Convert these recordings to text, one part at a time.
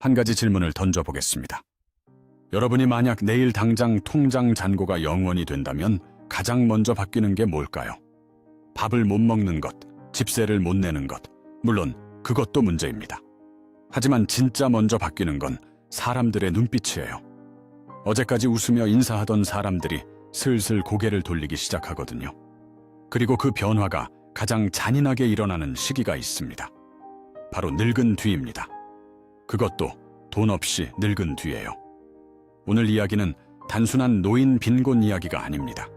한 가지 질문을 던져보겠습니다. 여러분이 만약 내일 당장 통장 잔고가 0원이 된다면 가장 먼저 바뀌는 게 뭘까요? 밥을 못 먹는 것, 집세를 못 내는 것, 물론 그것도 문제입니다. 하지만 진짜 먼저 바뀌는 건 사람들의 눈빛이에요. 어제까지 웃으며 인사하던 사람들이 슬슬 고개를 돌리기 시작하거든요. 그리고 그 변화가 가장 잔인하게 일어나는 시기가 있습니다. 바로 늙은 뒤입니다. 그것도 돈 없이 늙은 뒤예요. 오늘 이야기는 단순한 노인 빈곤 이야기가 아닙니다.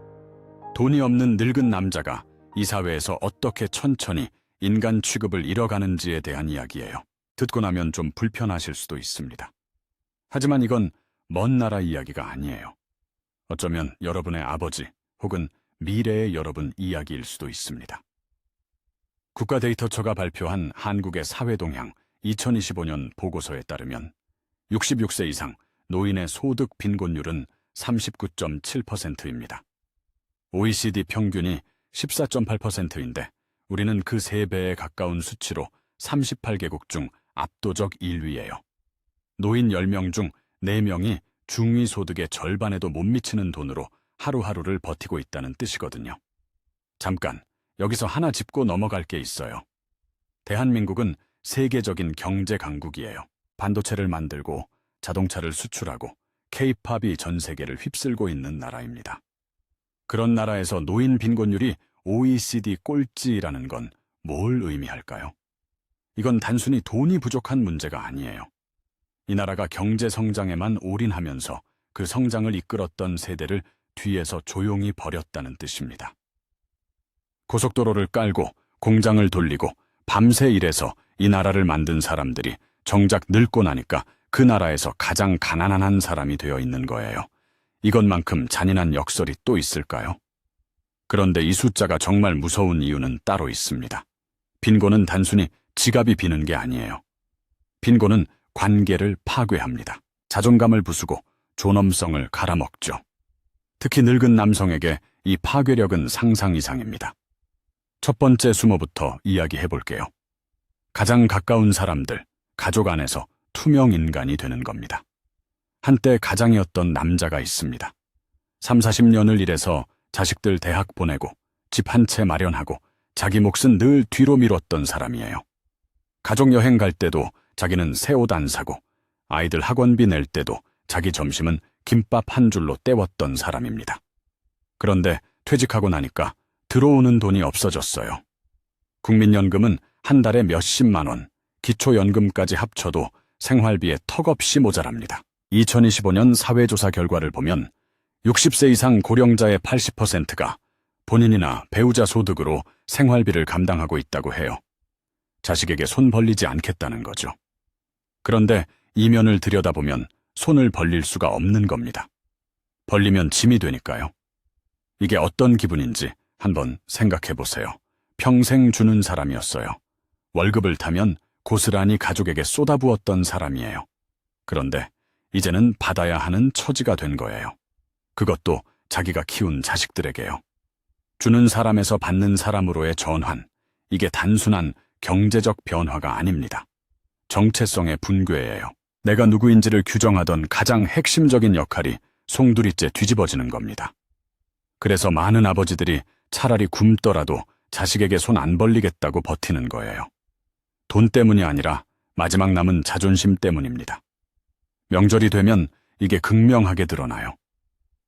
돈이 없는 늙은 남자가 이 사회에서 어떻게 천천히 인간 취급을 잃어가는지에 대한 이야기예요. 듣고 나면 좀 불편하실 수도 있습니다. 하지만 이건 먼 나라 이야기가 아니에요. 어쩌면 여러분의 아버지 혹은 미래의 여러분 이야기일 수도 있습니다. 국가데이터처가 발표한 한국의 사회동향 2025년 보고서에 따르면 66세 이상 노인의 소득 빈곤율은 39.7%입니다. OECD 평균이 14.8%인데 우리는 그 3배에 가까운 수치로 38개국 중 압도적 1위예요. 노인 10명 중 4명이 중위소득의 절반에도 못 미치는 돈으로 하루하루를 버티고 있다는 뜻이거든요. 잠깐, 여기서 하나 짚고 넘어갈 게 있어요. 대한민국은 세계적인 경제 강국이에요. 반도체를 만들고 자동차를 수출하고 K-팝이 전 세계를 휩쓸고 있는 나라입니다. 그런 나라에서 노인 빈곤율이 OECD 꼴찌라는 건 뭘 의미할까요? 이건 단순히 돈이 부족한 문제가 아니에요. 이 나라가 경제 성장에만 올인하면서 그 성장을 이끌었던 세대를 뒤에서 조용히 버렸다는 뜻입니다. 고속도로를 깔고 공장을 돌리고 밤새 일해서 이 나라를 만든 사람들이 정작 늙고 나니까 그 나라에서 가장 가난한 사람이 되어 있는 거예요. 이것만큼 잔인한 역설이 또 있을까요? 그런데 이 숫자가 정말 무서운 이유는 따로 있습니다. 빈곤은 단순히 지갑이 비는 게 아니에요. 빈곤은 관계를 파괴합니다. 자존감을 부수고 존엄성을 갈아먹죠. 특히 늙은 남성에게 이 파괴력은 상상 이상입니다. 첫 번째 수모부터 이야기해 볼게요. 가장 가까운 사람들, 가족 안에서 투명 인간이 되는 겁니다. 한때 가장이었던 남자가 있습니다. 3, 40년을 일해서 자식들 대학 보내고 집 한 채 마련하고 자기 몫은 늘 뒤로 미뤘던 사람이에요. 가족 여행 갈 때도 자기는 새 옷 안 사고 아이들 학원비 낼 때도 자기 점심은 김밥 한 줄로 때웠던 사람입니다. 그런데 퇴직하고 나니까 들어오는 돈이 없어졌어요. 국민연금은 한 달에 몇십만 원, 기초연금까지 합쳐도 생활비에 턱없이 모자랍니다. 2025년 사회조사 결과를 보면 60세 이상 고령자의 80%가 본인이나 배우자 소득으로 생활비를 감당하고 있다고 해요. 자식에게 손 벌리지 않겠다는 거죠. 그런데 이면을 들여다보면 손을 벌릴 수가 없는 겁니다. 벌리면 짐이 되니까요. 이게 어떤 기분인지 한번 생각해 보세요. 평생 주는 사람이었어요. 월급을 타면 고스란히 가족에게 쏟아부었던 사람이에요. 그런데 이제는 받아야 하는 처지가 된 거예요. 그것도 자기가 키운 자식들에게요. 주는 사람에서 받는 사람으로의 전환, 이게 단순한 경제적 변화가 아닙니다. 정체성의 붕괴예요. 내가 누구인지를 규정하던 가장 핵심적인 역할이 송두리째 뒤집어지는 겁니다. 그래서 많은 아버지들이 차라리 굶더라도 자식에게 손 안 벌리겠다고 버티는 거예요. 돈 때문이 아니라 마지막 남은 자존심 때문입니다. 명절이 되면 이게 극명하게 드러나요.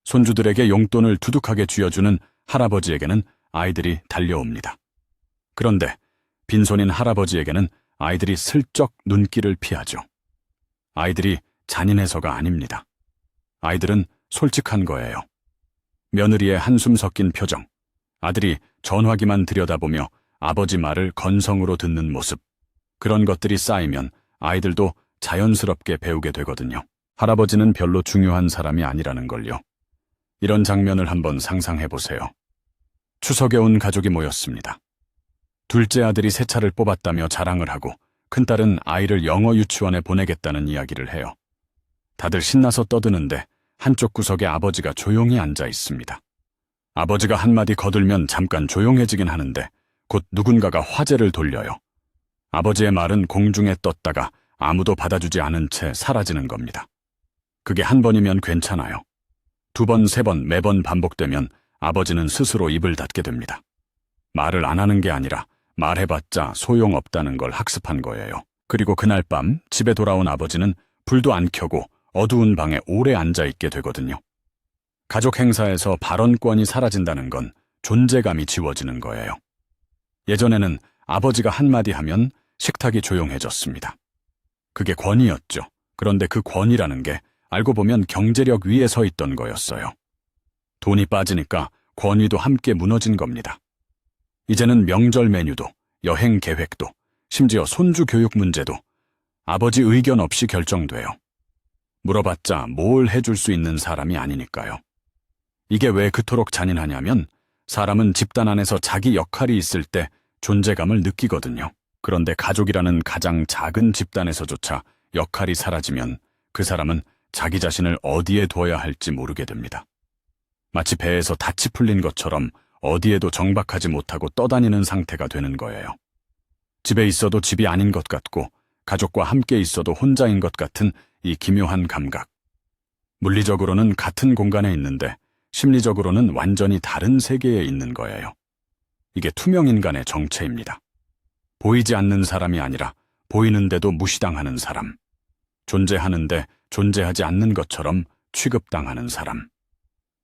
손주들에게 용돈을 두둑하게 쥐어주는 할아버지에게는 아이들이 달려옵니다. 그런데 빈손인 할아버지에게는 아이들이 슬쩍 눈길을 피하죠. 아이들이 잔인해서가 아닙니다. 아이들은 솔직한 거예요. 며느리의 한숨 섞인 표정, 아들이 전화기만 들여다보며 아버지 말을 건성으로 듣는 모습, 그런 것들이 쌓이면 아이들도 자연스럽게 배우게 되거든요. 할아버지는 별로 중요한 사람이 아니라는 걸요. 이런 장면을 한번 상상해 보세요. 추석에 온 가족이 모였습니다. 둘째 아들이 새 차를 뽑았다며 자랑을 하고 큰딸은 아이를 영어 유치원에 보내겠다는 이야기를 해요. 다들 신나서 떠드는데 한쪽 구석에 아버지가 조용히 앉아 있습니다. 아버지가 한마디 거들면 잠깐 조용해지긴 하는데 곧 누군가가 화제를 돌려요. 아버지의 말은 공중에 떴다가 아무도 받아주지 않은 채 사라지는 겁니다. 그게 한 번이면 괜찮아요. 두 번, 세 번, 매번 반복되면 아버지는 스스로 입을 닫게 됩니다. 말을 안 하는 게 아니라 말해봤자 소용없다는 걸 학습한 거예요. 그리고 그날 밤 집에 돌아온 아버지는 불도 안 켜고 어두운 방에 오래 앉아있게 되거든요. 가족 행사에서 발언권이 사라진다는 건 존재감이 지워지는 거예요. 예전에는 아버지가 한마디 하면 식탁이 조용해졌습니다. 그게 권위였죠. 그런데 그 권위라는 게 알고 보면 경제력 위에 서 있던 거였어요. 돈이 빠지니까 권위도 함께 무너진 겁니다. 이제는 명절 메뉴도, 여행 계획도, 심지어 손주 교육 문제도 아버지 의견 없이 결정돼요. 물어봤자 뭘 해줄 수 있는 사람이 아니니까요. 이게 왜 그토록 잔인하냐면 사람은 집단 안에서 자기 역할이 있을 때 존재감을 느끼거든요. 그런데 가족이라는 가장 작은 집단에서조차 역할이 사라지면 그 사람은 자기 자신을 어디에 둬야 할지 모르게 됩니다. 마치 배에서 닻이 풀린 것처럼 어디에도 정박하지 못하고 떠다니는 상태가 되는 거예요. 집에 있어도 집이 아닌 것 같고 가족과 함께 있어도 혼자인 것 같은 이 기묘한 감각. 물리적으로는 같은 공간에 있는데 심리적으로는 완전히 다른 세계에 있는 거예요. 이게 투명인간의 정체입니다. 보이지 않는 사람이 아니라 보이는데도 무시당하는 사람. 존재하는데 존재하지 않는 것처럼 취급당하는 사람.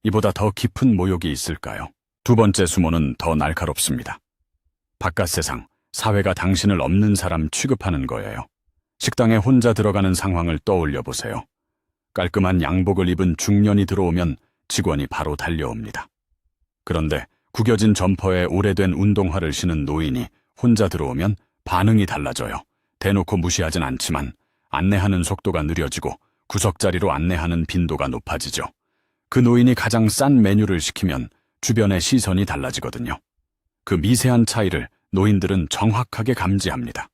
이보다 더 깊은 모욕이 있을까요? 두 번째 수모는 더 날카롭습니다. 바깥 세상, 사회가 당신을 없는 사람 취급하는 거예요. 식당에 혼자 들어가는 상황을 떠올려 보세요. 깔끔한 양복을 입은 중년이 들어오면 직원이 바로 달려옵니다. 그런데 구겨진 점퍼에 오래된 운동화를 신은 노인이 혼자 들어오면 반응이 달라져요. 대놓고 무시하진 않지만 안내하는 속도가 느려지고 구석자리로 안내하는 빈도가 높아지죠. 그 노인이 가장 싼 메뉴를 시키면 주변의 시선이 달라지거든요. 그 미세한 차이를 노인들은 정확하게 감지합니다.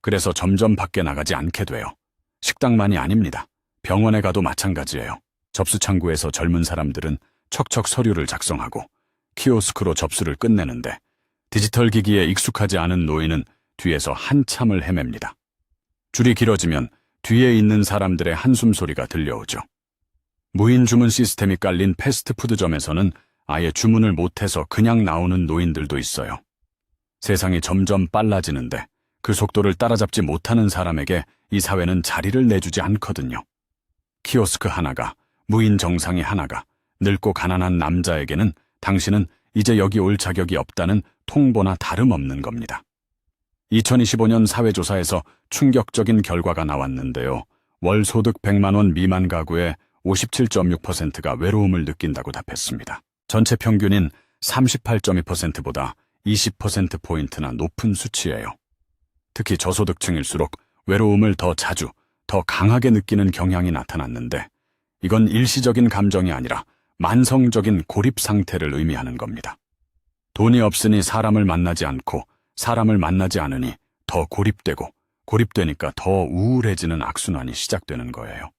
그래서 점점 밖에 나가지 않게 돼요. 식당만이 아닙니다. 병원에 가도 마찬가지예요. 접수 창구에서 젊은 사람들은 척척 서류를 작성하고 키오스크로 접수를 끝내는데 디지털 기기에 익숙하지 않은 노인은 뒤에서 한참을 헤맵니다. 줄이 길어지면 뒤에 있는 사람들의 한숨 소리가 들려오죠. 무인 주문 시스템이 깔린 패스트푸드점에서는 아예 주문을 못해서 그냥 나오는 노인들도 있어요. 세상이 점점 빨라지는데 그 속도를 따라잡지 못하는 사람에게 이 사회는 자리를 내주지 않거든요. 키오스크 하나가, 무인 정상이 하나가, 늙고 가난한 남자에게는 당신은 이제 여기 올 자격이 없다는 통보나 다름없는 겁니다. 2025년 사회조사에서 충격적인 결과가 나왔는데요. 월 소득 100만 원 미만 가구의 57.6%가 외로움을 느낀다고 답했습니다. 전체 평균인 38.2%보다 20%포인트나 높은 수치예요. 특히 저소득층일수록 외로움을 더 자주, 더 강하게 느끼는 경향이 나타났는데 이건 일시적인 감정이 아니라 만성적인 고립 상태를 의미하는 겁니다. 돈이 없으니 사람을 만나지 않고 사람을 만나지 않으니 더 고립되고 고립되니까 더 우울해지는 악순환이 시작되는 거예요.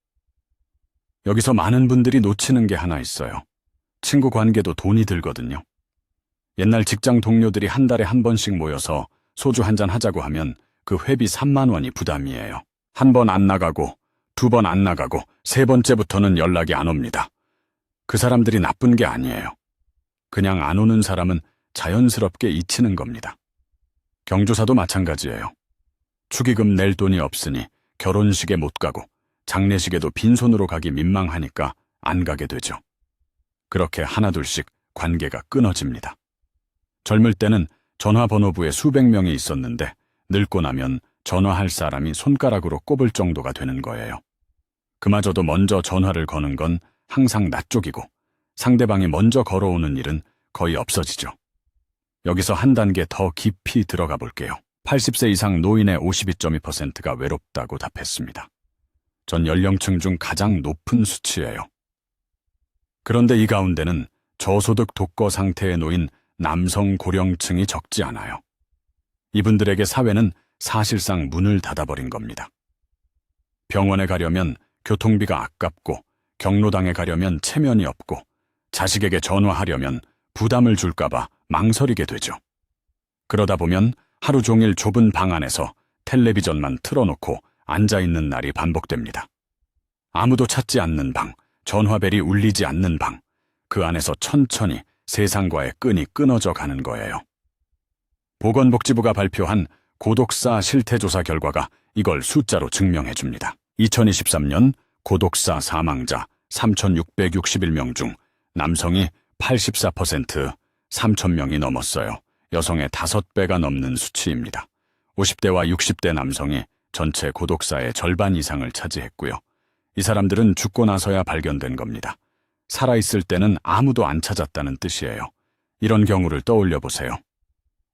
여기서 많은 분들이 놓치는 게 하나 있어요. 친구 관계도 돈이 들거든요. 옛날 직장 동료들이 한 달에 한 번씩 모여서 소주 한잔 하자고 하면 그 회비 3만 원이 부담이에요. 한 번 안 나가고, 두 번 안 나가고, 세 번째부터는 연락이 안 옵니다. 그 사람들이 나쁜 게 아니에요. 그냥 안 오는 사람은 자연스럽게 잊히는 겁니다. 경조사도 마찬가지예요. 축의금 낼 돈이 없으니 결혼식에 못 가고 장례식에도 빈손으로 가기 민망하니까 안 가게 되죠. 그렇게 하나둘씩 관계가 끊어집니다. 젊을 때는 전화번호부에 수백 명이 있었는데 늙고 나면 전화할 사람이 손가락으로 꼽을 정도가 되는 거예요. 그마저도 먼저 전화를 거는 건 항상 나 쪽이고 상대방이 먼저 걸어오는 일은 거의 없어지죠. 여기서 한 단계 더 깊이 들어가 볼게요. 80세 이상 노인의 52.2%가 외롭다고 답했습니다. 전 연령층 중 가장 높은 수치예요. 그런데 이 가운데는 저소득 독거 상태에 놓인 남성 고령층이 적지 않아요. 이분들에게 사회는 사실상 문을 닫아버린 겁니다. 병원에 가려면 교통비가 아깝고 경로당에 가려면 체면이 없고 자식에게 전화하려면 부담을 줄까봐 망설이게 되죠. 그러다 보면 하루 종일 좁은 방 안에서 텔레비전만 틀어놓고 앉아있는 날이 반복됩니다. 아무도 찾지 않는 방, 전화벨이 울리지 않는 방, 그 안에서 천천히 세상과의 끈이 끊어져 가는 거예요. 보건복지부가 발표한 고독사 실태조사 결과가 이걸 숫자로 증명해 줍니다. 2023년 고독사 사망자 3,661명 중 남성이 84%, 3,000명이 넘었어요. 여성의 5배가 넘는 수치입니다. 50대와 60대 남성이 전체 고독사의 절반 이상을 차지했고요. 이 사람들은 죽고 나서야 발견된 겁니다. 살아있을 때는 아무도 안 찾았다는 뜻이에요. 이런 경우를 떠올려 보세요.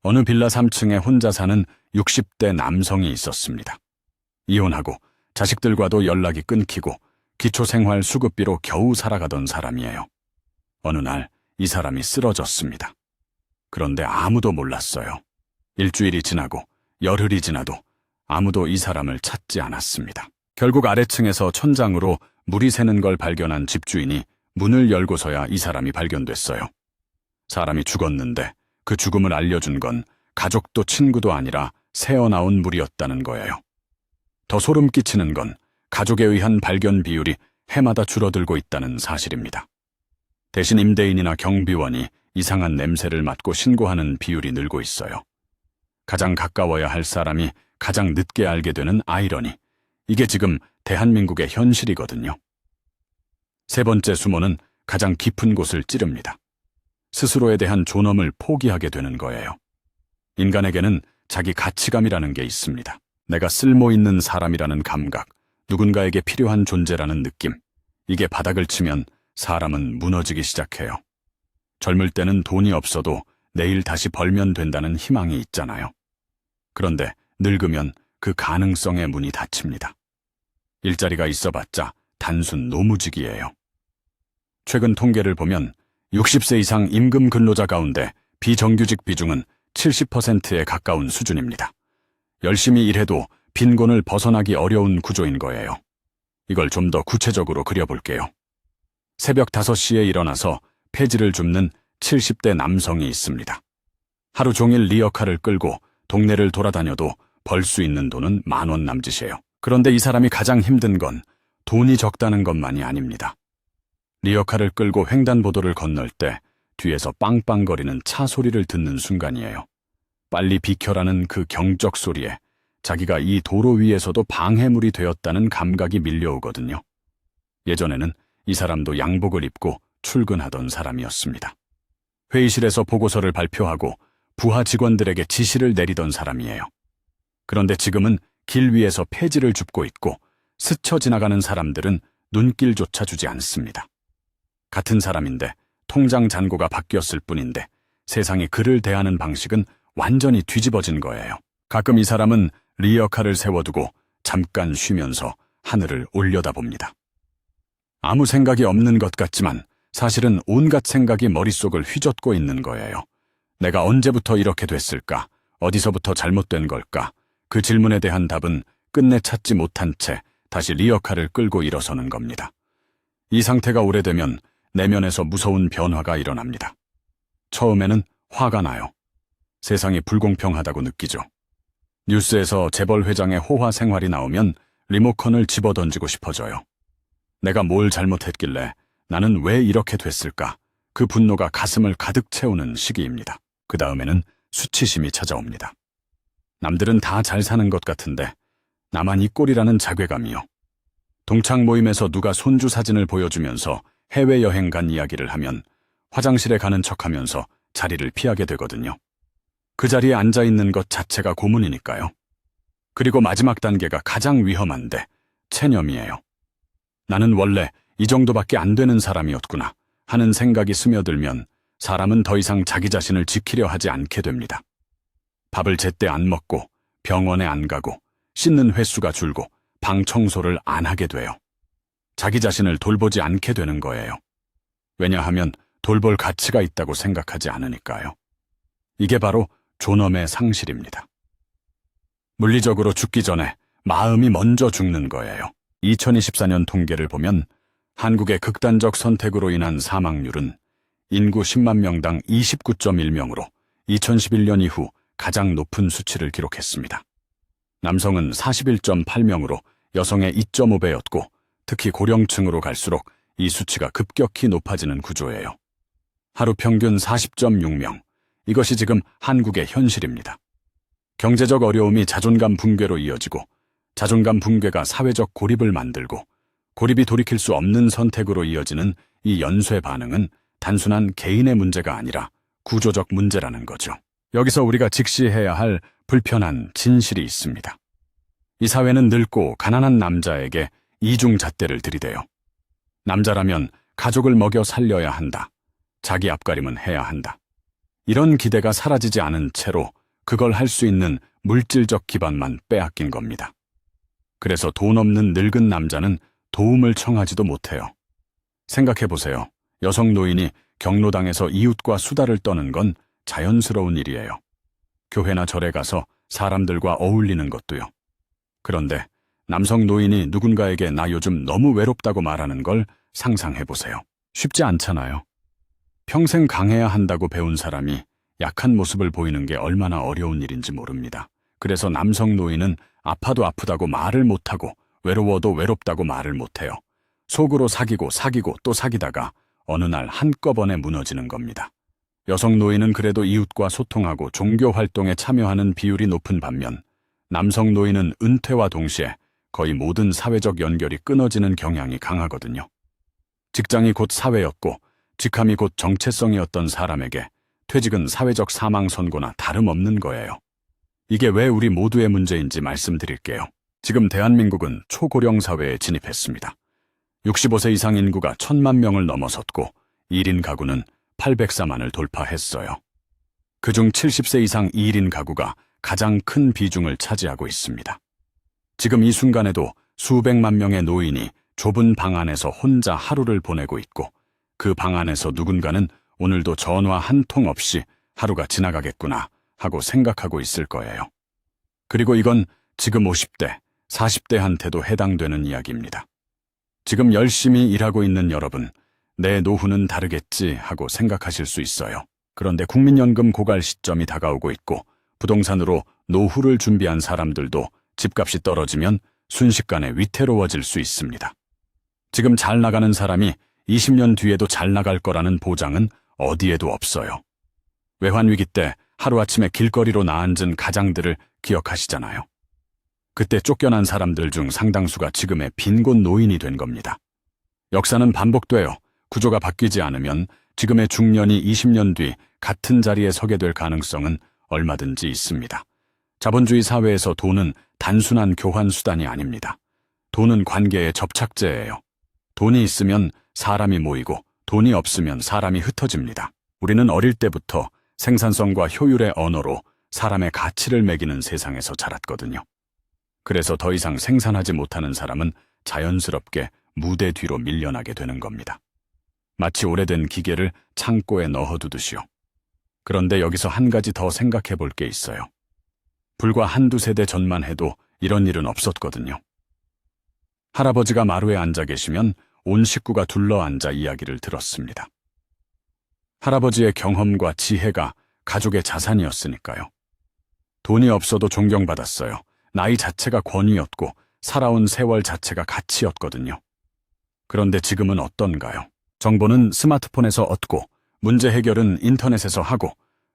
어느 빌라 3층에 혼자 사는 60대 남성이 있었습니다. 이혼하고 자식들과도 연락이 끊기고 기초생활 수급비로 겨우 살아가던 사람이에요. 어느 날 이 사람이 쓰러졌습니다. 그런데 아무도 몰랐어요. 일주일이 지나고 열흘이 지나도 아무도 이 사람을 찾지 않았습니다. 결국 아래층에서 천장으로 물이 새는 걸 발견한 집주인이 문을 열고서야 이 사람이 발견됐어요. 사람이 죽었는데 그 죽음을 알려준 건 가족도 친구도 아니라 새어나온 물이었다는 거예요. 더 소름 끼치는 건 가족에 의한 발견 비율이 해마다 줄어들고 있다는 사실입니다. 대신 임대인이나 경비원이 이상한 냄새를 맡고 신고하는 비율이 늘고 있어요. 가장 가까워야 할 사람이 가장 늦게 알게 되는 아이러니. 이게 지금 대한민국의 현실이거든요. 세 번째 수모는 가장 깊은 곳을 찌릅니다. 스스로에 대한 존엄을 포기하게 되는 거예요. 인간에게는 자기 가치감이라는 게 있습니다. 내가 쓸모 있는 사람이라는 감각, 누군가에게 필요한 존재라는 느낌. 이게 바닥을 치면 사람은 무너지기 시작해요. 젊을 때는 돈이 없어도 내일 다시 벌면 된다는 희망이 있잖아요. 그런데 늙으면 그 가능성의 문이 닫힙니다. 일자리가 있어봤자 단순 노무직이에요. 최근 통계를 보면 60세 이상 임금 근로자 가운데 비정규직 비중은 70%에 가까운 수준입니다. 열심히 일해도 빈곤을 벗어나기 어려운 구조인 거예요. 이걸 좀 더 구체적으로 그려볼게요. 새벽 5시에 일어나서 폐지를 줍는 70대 남성이 있습니다. 하루 종일 리어카를 끌고 동네를 돌아다녀도 벌 수 있는 돈은 10,000원 남짓이에요. 그런데 이 사람이 가장 힘든 건 돈이 적다는 것만이 아닙니다. 리어카를 끌고 횡단보도를 건널 때 뒤에서 빵빵거리는 차 소리를 듣는 순간이에요. 빨리 비켜라는 그 경적 소리에 자기가 이 도로 위에서도 방해물이 되었다는 감각이 밀려오거든요. 예전에는 이 사람도 양복을 입고 출근하던 사람이었습니다. 회의실에서 보고서를 발표하고 부하 직원들에게 지시를 내리던 사람이에요. 그런데 지금은 길 위에서 폐지를 줍고 있고 스쳐 지나가는 사람들은 눈길조차 주지 않습니다. 같은 사람인데 통장 잔고가 바뀌었을 뿐인데 세상이 그를 대하는 방식은 완전히 뒤집어진 거예요. 가끔 이 사람은 리어카를 세워두고 잠깐 쉬면서 하늘을 올려다봅니다. 아무 생각이 없는 것 같지만 사실은 온갖 생각이 머릿속을 휘젓고 있는 거예요. 내가 언제부터 이렇게 됐을까? 어디서부터 잘못된 걸까? 그 질문에 대한 답은 끝내 찾지 못한 채 다시 리어카를 끌고 일어서는 겁니다. 이 상태가 오래되면 내면에서 무서운 변화가 일어납니다. 처음에는 화가 나요. 세상이 불공평하다고 느끼죠. 뉴스에서 재벌 회장의 호화 생활이 나오면 리모컨을 집어던지고 싶어져요. 내가 뭘 잘못했길래 나는 왜 이렇게 됐을까? 그 분노가 가슴을 가득 채우는 시기입니다. 그 다음에는 수치심이 찾아옵니다. 남들은 다 잘 사는 것 같은데 나만 이 꼴이라는 자괴감이요. 동창 모임에서 누가 손주 사진을 보여주면서 해외여행 간 이야기를 하면 화장실에 가는 척하면서 자리를 피하게 되거든요. 그 자리에 앉아있는 것 자체가 고문이니까요. 그리고 마지막 단계가 가장 위험한데 체념이에요. 나는 원래 이 정도밖에 안 되는 사람이었구나 하는 생각이 스며들면 사람은 더 이상 자기 자신을 지키려 하지 않게 됩니다. 밥을 제때 안 먹고 병원에 안 가고 씻는 횟수가 줄고 방 청소를 안 하게 돼요. 자기 자신을 돌보지 않게 되는 거예요. 왜냐하면 돌볼 가치가 있다고 생각하지 않으니까요. 이게 바로 존엄의 상실입니다. 물리적으로 죽기 전에 마음이 먼저 죽는 거예요. 2024년 통계를 보면 한국의 극단적 선택으로 인한 사망률은 인구 10만 명당 29.1명으로 2011년 이후 가장 높은 수치를 기록했습니다. 남성은 41.8명으로 여성의 2.5배였고 특히 고령층으로 갈수록 이 수치가 급격히 높아지는 구조예요. 하루 평균 40.6명. 이것이 지금 한국의 현실입니다. 경제적 어려움이 자존감 붕괴로 이어지고 자존감 붕괴가 사회적 고립을 만들고 고립이 돌이킬 수 없는 선택으로 이어지는 이 연쇄 반응은 단순한 개인의 문제가 아니라 구조적 문제라는 거죠. 여기서 우리가 직시해야 할 불편한 진실이 있습니다. 이 사회는 늙고 가난한 남자에게 이중잣대를 들이대요. 남자라면 가족을 먹여 살려야 한다. 자기 앞가림은 해야 한다. 이런 기대가 사라지지 않은 채로 그걸 할 수 있는 물질적 기반만 빼앗긴 겁니다. 그래서 돈 없는 늙은 남자는 도움을 청하지도 못해요. 생각해보세요. 여성 노인이 경로당에서 이웃과 수다를 떠는 건 자연스러운 일이에요. 교회나 절에 가서 사람들과 어울리는 것도요. 그런데 남성 노인이 누군가에게 나 요즘 너무 외롭다고 말하는 걸 상상해보세요. 쉽지 않잖아요. 평생 강해야 한다고 배운 사람이 약한 모습을 보이는 게 얼마나 어려운 일인지 모릅니다. 그래서 남성 노인은 아파도 아프다고 말을 못하고 외로워도 외롭다고 말을 못해요. 속으로 사귀고 사귀고 또 사귀다가 어느 날 한꺼번에 무너지는 겁니다. 여성 노인은 그래도 이웃과 소통하고 종교 활동에 참여하는 비율이 높은 반면 남성 노인은 은퇴와 동시에 거의 모든 사회적 연결이 끊어지는 경향이 강하거든요. 직장이 곧 사회였고 직함이 곧 정체성이었던 사람에게 퇴직은 사회적 사망 선고나 다름없는 거예요. 이게 왜 우리 모두의 문제인지 말씀드릴게요. 지금 대한민국은 초고령 사회에 진입했습니다. 65세 이상 인구가 1,000만 명을 넘어섰고 1인 가구는 804만을 돌파했어요. 그중 70세 이상 1인 가구가 가장 큰 비중을 차지하고 있습니다. 지금 이 순간에도 수백만 명의 노인이 좁은 방 안에서 혼자 하루를 보내고 있고 그 방 안에서 누군가는 오늘도 전화 한 통 없이 하루가 지나가겠구나 하고 생각하고 있을 거예요. 그리고 이건 지금 50대, 40대한테도 해당되는 이야기입니다. 지금 열심히 일하고 있는 여러분, 내 노후는 다르겠지 하고 생각하실 수 있어요. 그런데 국민연금 고갈 시점이 다가오고 있고 부동산으로 노후를 준비한 사람들도 집값이 떨어지면 순식간에 위태로워질 수 있습니다. 지금 잘 나가는 사람이 20년 뒤에도 잘 나갈 거라는 보장은 어디에도 없어요. 외환위기 때 하루아침에 길거리로 나앉은 가장들을 기억하시잖아요. 그때 쫓겨난 사람들 중 상당수가 지금의 빈곤 노인이 된 겁니다. 역사는 반복돼요. 구조가 바뀌지 않으면 지금의 중년이 20년 뒤 같은 자리에 서게 될 가능성은 얼마든지 있습니다. 자본주의 사회에서 돈은 단순한 교환 수단이 아닙니다. 돈은 관계의 접착제예요. 돈이 있으면 사람이 모이고 돈이 없으면 사람이 흩어집니다. 우리는 어릴 때부터 생산성과 효율의 언어로 사람의 가치를 매기는 세상에서 자랐거든요. 그래서 더 이상 생산하지 못하는 사람은 자연스럽게 무대 뒤로 밀려나게 되는 겁니다. 마치 오래된 기계를 창고에 넣어두듯이요. 그런데 여기서 한 가지 더 생각해 볼 게 있어요. 불과 한두 세대 전만 해도 이런 일은 없었거든요. 할아버지가 마루에 앉아 계시면 온 식구가 둘러앉아 이야기를 들었습니다. 할아버지의 경험과 지혜가 가족의 자산이었으니까요. 돈이 없어도 존경받았어요. 나이 자체가 권위였고 살아온 세월 자체가 가치였거든요. 그런데 지금은 어떤가요? 정보는 스마트폰에서 얻고 문제 해결은 인터넷에서 하고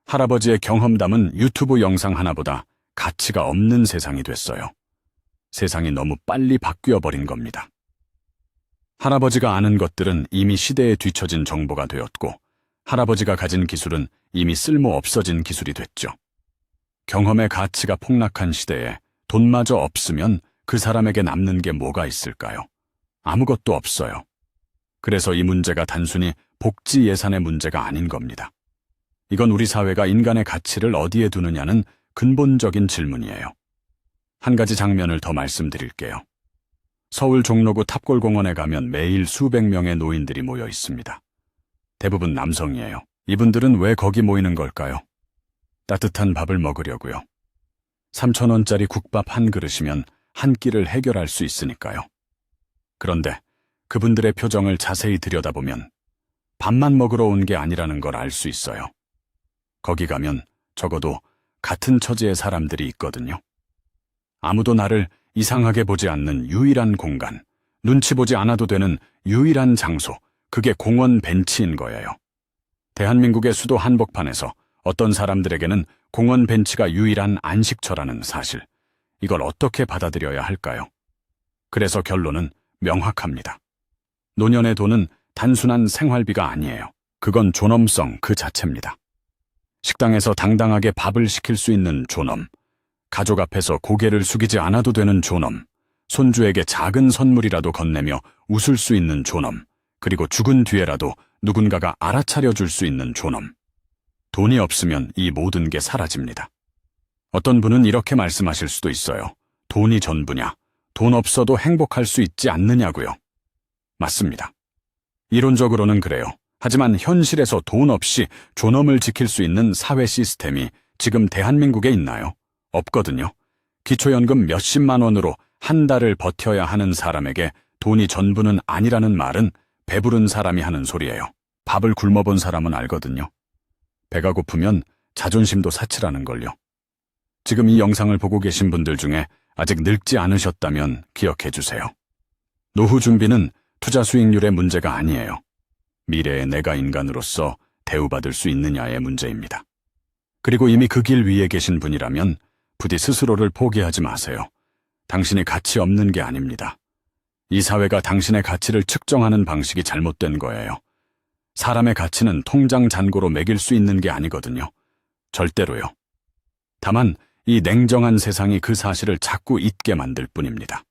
할아버지의 경험담은 유튜브 영상 하나보다 가치가 없는 세상이 됐어요. 세상이 너무 빨리 바뀌어버린 겁니다. 할아버지가 아는 것들은 이미 시대에 뒤처진 정보가 되었고 할아버지가 가진 기술은 이미 쓸모 없어진 기술이 됐죠. 경험의 가치가 폭락한 시대에 돈마저 없으면 그 사람에게 남는 게 뭐가 있을까요? 아무것도 없어요. 그래서 이 문제가 단순히 복지 예산의 문제가 아닌 겁니다. 이건 우리 사회가 인간의 가치를 어디에 두느냐는 근본적인 질문이에요. 한 가지 장면을 더 말씀드릴게요. 서울 종로구 탑골공원에 가면 매일 수백 명의 노인들이 모여 있습니다. 대부분 남성이에요. 이분들은 왜 거기 모이는 걸까요? 따뜻한 밥을 먹으려고요. 3,000원짜리 국밥 한 그릇이면 한 끼를 해결할 수 있으니까요. 그런데 그분들의 표정을 자세히 들여다보면 밥만 먹으러 온 게 아니라는 걸 알 수 있어요. 거기 가면 적어도 같은 처지의 사람들이 있거든요. 아무도 나를 이상하게 보지 않는 유일한 공간, 눈치 보지 않아도 되는 유일한 장소, 그게 공원 벤치인 거예요. 대한민국의 수도 한복판에서 어떤 사람들에게는 공원 벤치가 유일한 안식처라는 사실, 이걸 어떻게 받아들여야 할까요? 그래서 결론은 명확합니다. 노년의 돈은 단순한 생활비가 아니에요. 그건 존엄성 그 자체입니다. 식당에서 당당하게 밥을 시킬 수 있는 존엄, 가족 앞에서 고개를 숙이지 않아도 되는 존엄, 손주에게 작은 선물이라도 건네며 웃을 수 있는 존엄, 그리고 죽은 뒤에라도 누군가가 알아차려 줄 수 있는 존엄. 돈이 없으면 이 모든 게 사라집니다. 어떤 분은 이렇게 말씀하실 수도 있어요. 돈이 전부냐? 돈 없어도 행복할 수 있지 않느냐고요. 맞습니다. 이론적으로는 그래요. 하지만 현실에서 돈 없이 존엄을 지킬 수 있는 사회 시스템이 지금 대한민국에 있나요? 없거든요. 기초연금 몇십만 원으로 한 달을 버텨야 하는 사람에게 돈이 전부는 아니라는 말은 배부른 사람이 하는 소리예요. 밥을 굶어본 사람은 알거든요. 배가 고프면 자존심도 사치라는 걸요. 지금 이 영상을 보고 계신 분들 중에 아직 늙지 않으셨다면 기억해 주세요. 노후 준비는 투자 수익률의 문제가 아니에요. 미래의 내가 인간으로서 대우받을 수 있느냐의 문제입니다. 그리고 이미 그 길 위에 계신 분이라면 부디 스스로를 포기하지 마세요. 당신이 가치 없는 게 아닙니다. 이 사회가 당신의 가치를 측정하는 방식이 잘못된 거예요. 사람의 가치는 통장 잔고로 매길 수 있는 게 아니거든요. 절대로요. 다만 이 냉정한 세상이 그 사실을 자꾸 잊게 만들 뿐입니다.